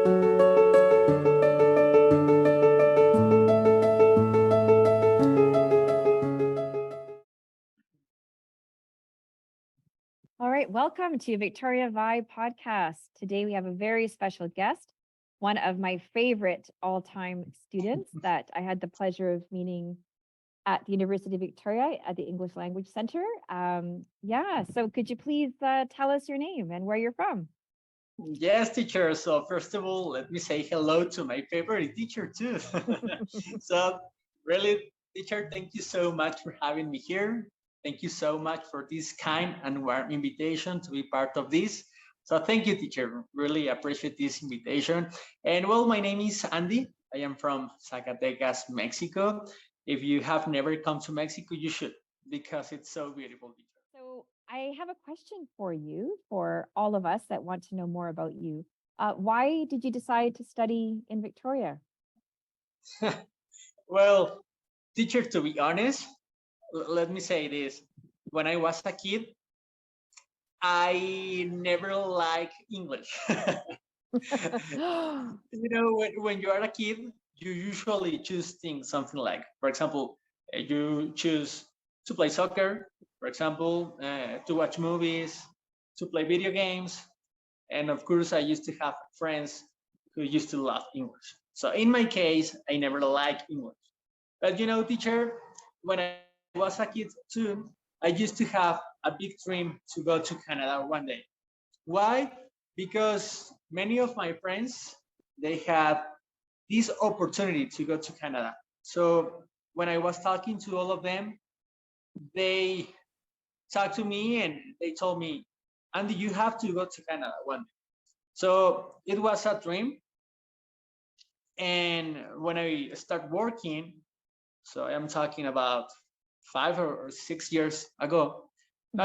All right, welcome to Victoria Vibe podcast. Today we have a very special guest, one of my favorite all-time students that I had the pleasure of meeting at the University of Victoria at the English Language Center. So could you please tell us your name and where you're from? Yes, teacher. So first of all, let me say hello to my favorite teacher too. So really, teacher, thank you so much for having me here. Thank you so much for this kind and warm invitation to be part of this. So thank you, teacher. Really appreciate this invitation. And well, my name is Andy. I am from Zacatecas, Mexico. If you have never come to Mexico, you should, because it's so beautiful, teacher. So I have a question for you, for all of us that want to know more about you. Why did you decide to study in Victoria? Well, teacher, to be honest, let me say this. When I was a kid, I never liked English. When you are a kid, you usually choose things, something like, for example, you choose to play soccer, for example, to watch movies, to play video games. And of course, I used to have friends who used to love English. So in my case, I never liked English. But teacher, when I was a kid too, I used to have a big dream to go to Canada one day. Why? Because many of my friends, they had this opportunity to go to Canada. So when I was talking to all of them, they talked to me and they told me, Andy, you have to go to Canada one day. So it was a dream. And when I start working, so I'm talking about 5 or 6 years ago,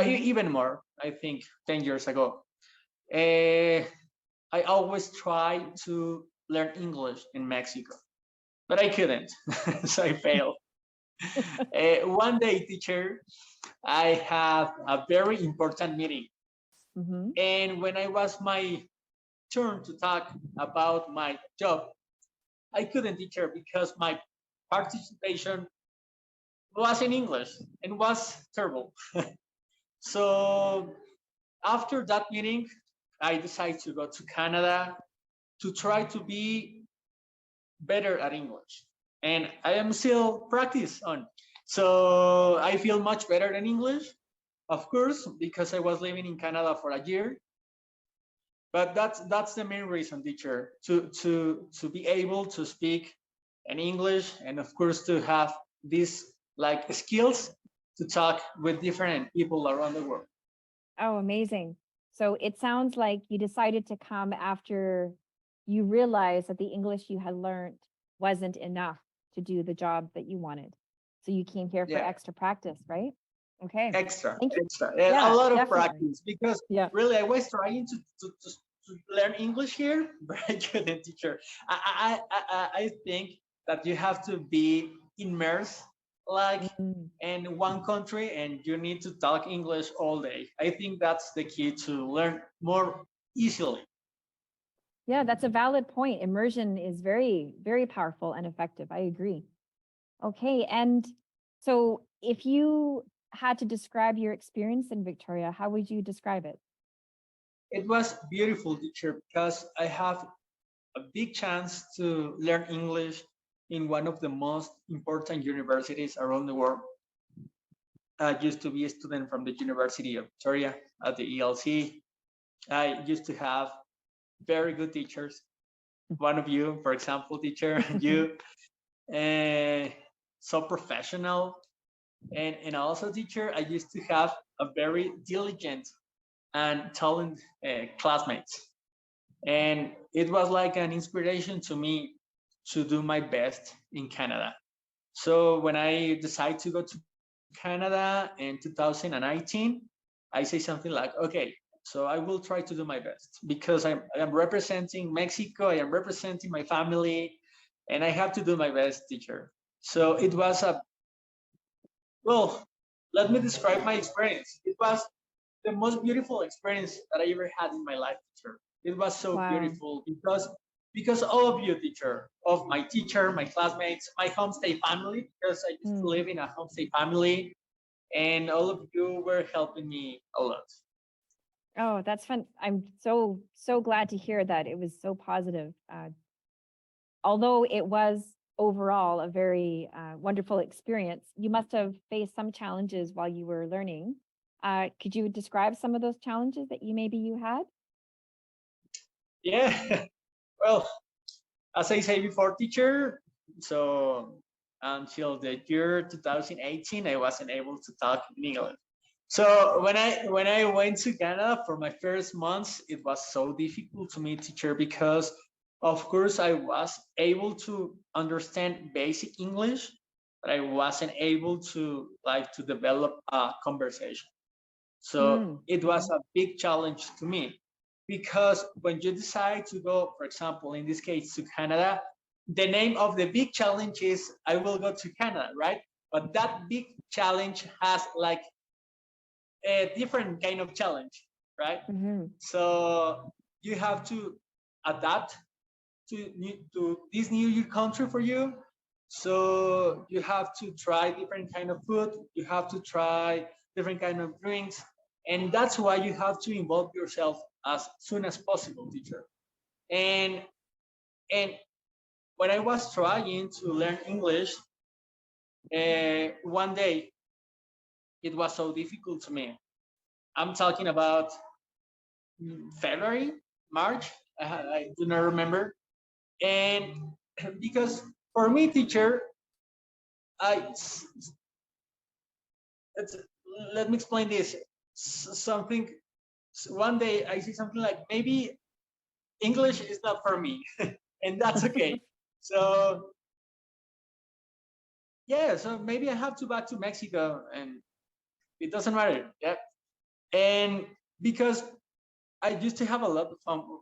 even more, I think 10 years ago, I always try to learn English in Mexico, but I couldn't, so I failed. One day, teacher, I have a very important meeting. Mm-hmm. And when I was my turn to talk about my job, I couldn't, teacher, because my participation was in English and was terrible. So after that meeting, I decided to go to Canada to try to be better at English. And I am still practice on. So I feel much better than English, of course, because I was living in Canada for a year. But that's the main reason, teacher, to be able to speak in English, and of course to have these like skills to talk with different people around the world. Oh, amazing. So it sounds like you decided to come after you realized that the English you had learned wasn't enough to do the job that you wanted. So you came here for extra practice, right? Okay. Extra. Yeah, a lot of definitely. practice, because really I was trying to learn English here, but I couldn't, teacher. I think that you have to be immersed like in one country and you need to talk English all day. I think that's the key to learn more easily. Yeah, that's a valid point. Immersion is very, very powerful and effective. I agree. Okay. And so if you had to describe your experience in Victoria, how would you describe it? It was beautiful, teacher, because I have a big chance to learn English in one of the most important universities around the world. I used to be a student from the University of Victoria at the ELC. I used to have very good teachers. One of you, for example, teacher, you, so professional. And also, teacher, I used to have a very diligent and talented classmates. And it was like an inspiration to me to do my best in Canada. So when I decided to go to Canada in 2019, I say something like, okay, so I will try to do my best, because I am representing Mexico, I am representing my family, and I have to do my best, teacher. So it was well, let me describe my experience. It was the most beautiful experience that I ever had in my life, teacher. It was so beautiful because all of you, teacher, of my teacher, my classmates, my homestay family, because I used to Mm. live in a homestay family, and all of you were helping me a lot. Oh, that's fun. I'm so glad to hear that it was so positive. Although it was overall a very wonderful experience, you must have faced some challenges while you were learning. Could you describe some of those challenges that you had? Yeah, well, as I say before, teacher, so until the year 2018, I wasn't able to talk in English. So when I went to Canada for my first months, it was so difficult to me, teacher, because of course I was able to understand basic English, but I wasn't able to like to develop a conversation. So Mm. it was a big challenge to me because when you decide to go, for example, in this case to Canada, the name of the big challenge is I will go to Canada, right? But that big challenge has like a different kind of challenge, right? Hmm. So you have to adapt to this new country for you. So you have to try different kind of food. You have to try different kind of drinks, and that's why you have to involve yourself as soon as possible, teacher. And and when I was trying to learn English, one day it was so difficult to me. I'm talking about February, March. I do not remember. And because for me, teacher, I it's, let me explain this. Something one day I see something like maybe English is not for me, and that's okay. So yeah, so maybe I have to back to Mexico, and it doesn't matter. Yeah, and because I used to have a lot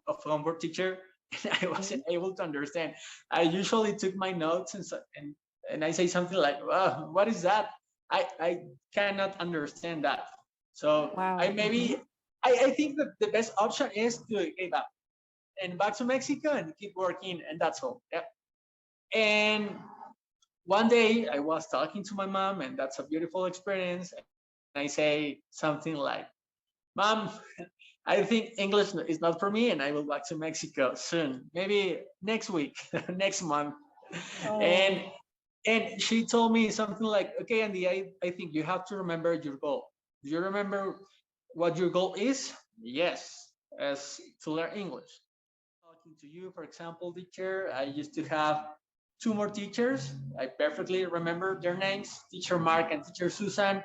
of homework, teacher, and I Hmm. wasn't able to understand. I usually took my notes and I say something like, "Wow, what is that?" I cannot understand that. So I Wow. Hmm. maybe I think that the best option is to give up and back to Mexico and keep working, and that's all. Yeah. And one day I was talking to my mom, and that's a beautiful experience. And I say something like, "Mom, I think English is not for me, and I will back to Mexico soon, maybe next week, next month." And Oh. she told me something like, "Okay, Andy, I think you have to remember your goal. Do you remember what your goal is?" "Yes, as to learn English." Talking to you, for example, teacher, I used to have two more teachers. I perfectly remember their names, Teacher Mark and Teacher Susan.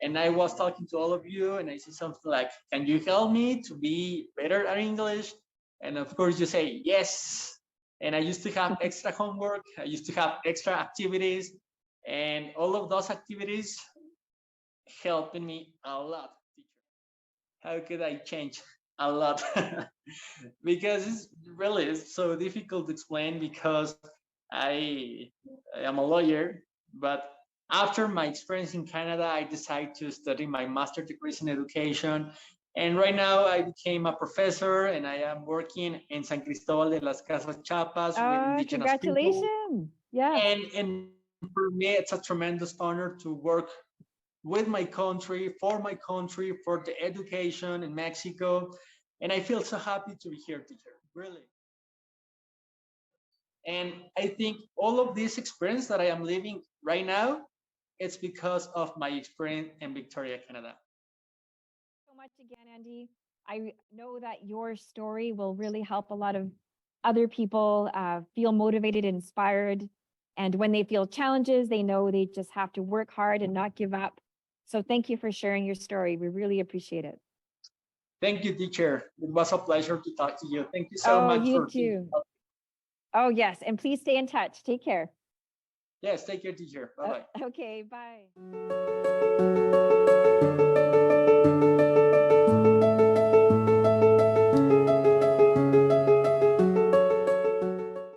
And I was talking to all of you, and I said something like, "Can you help me to be better at English?" And of course, you say yes. And I used to have extra homework, I used to have extra activities, and all of those activities helping me a lot, teacher. How could I change a lot? Because it's really it's so difficult to explain because I, I am a lawyer, but after my experience in Canada, I decided to study my master degrees in education. And right now I became a professor and I am working in San Cristobal de las Casas, Chiapas with indigenous people. Congratulations. Yes. And for me, it's a tremendous honor to work with my country, for the education in Mexico. And I feel so happy to be here, teacher, really. And I think all of this experience that I am living right now, it's because of my experience in Victoria, Canada. So much again, Andy. I know that your story will really help a lot of other people feel motivated, inspired. And when they feel challenges, they know they just have to work hard and not give up. So thank you for sharing your story. We really appreciate it. Thank you, teacher. It was a pleasure to talk to you. Thank you so Oh, much you for thinking too. of me. Oh, yes. And please stay in touch. Take care. Yes, take care, teacher. Bye bye. Okay. Bye.